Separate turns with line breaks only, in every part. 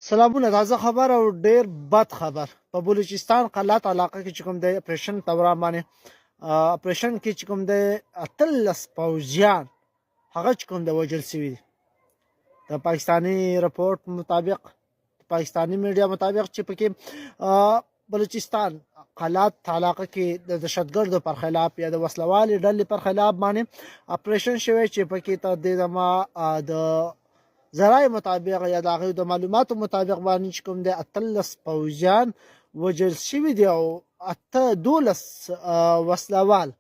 سلامونه تازه خبر او ډیر بد خبر په بلوچستان قلات علاقه کې چې کوم د اپریشن توران باندې اپریشن کې چې کوم د اتلس پوځیان هغه چې کوم د وجل سوي دي. د پاکستاني رپورت مطابق پاکستاني میډیا مطابق چې پکې بلوچستان قلات علاقه کې د دهشتګردو پر خلاف یا د وسلوالې ډلې پر خلاف باندې اپریشن شوی چې پکې ته د ذرایع مطابق یا د هغوی د معلوماتو مطابق باندې چې کوم دی 18 پوځیان وژل شوي دي او 12 وسلوال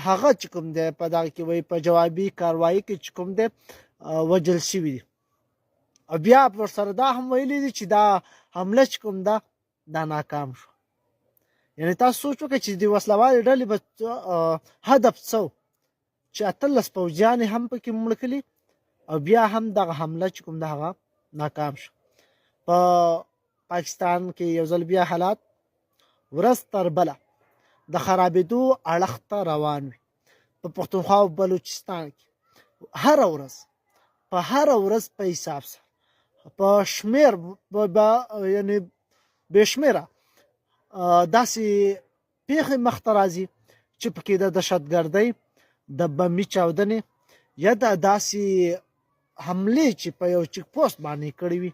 هغه چې کوم دی په دغه کې وایي په جوابي کاروایي کې چې کوم دی وژل شوي دي. او بیا ورسره دا هم ویلي دي چې دا حمله چې کوم ده دا ناکام شو. یعنې تاسو سوچ وکړئ چې د وسلوالې ډلې به هدف څه چې 18 پوځیان یې هم پکې مړه کړي او بیا هم دغه حمله چې کوم ده هغه ناکام شو. په پاکستان کې یو ځل بیا حالات ورځ تر بله د خرابېدو اړخ ته روان وي. په پښتونخوا او بلوچستان کې هره ورځ په حساب سره په شمېر یعنې بې شمېره داسې پیښې مخته راځي چې پکې د دهشتګردۍ د بمي چاودنې یا د داسې حملې چې په یو چیک پوسټ باندې کړې وي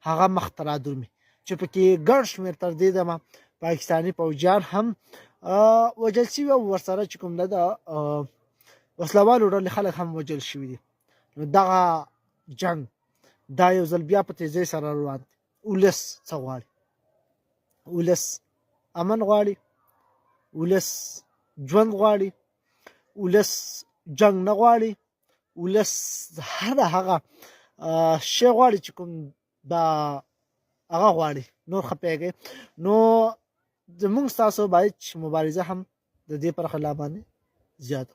هغه مخته رادرومي چې پکې ګڼ شمېر تر دې دمه پاکستاني پوځیان هم وژل شوي او ورسره چې کوم ده د وسلوالو ډلې خلک هم وژل شوي دي. نو دغه جنګ دا یو ځل بیا په تیزۍ سره روان دی. ولس څه غواړي؟ ولس امن غواړي، ولس ژوند غواړي، ولس جنګ نه غواړي، ولس هغه شی غواړي چې کوم دا هغه غواړي. نور ښه پوهېږئ نو زموږ ستاسو باید مبارزه هم د دې پر خلاف باندې زیاته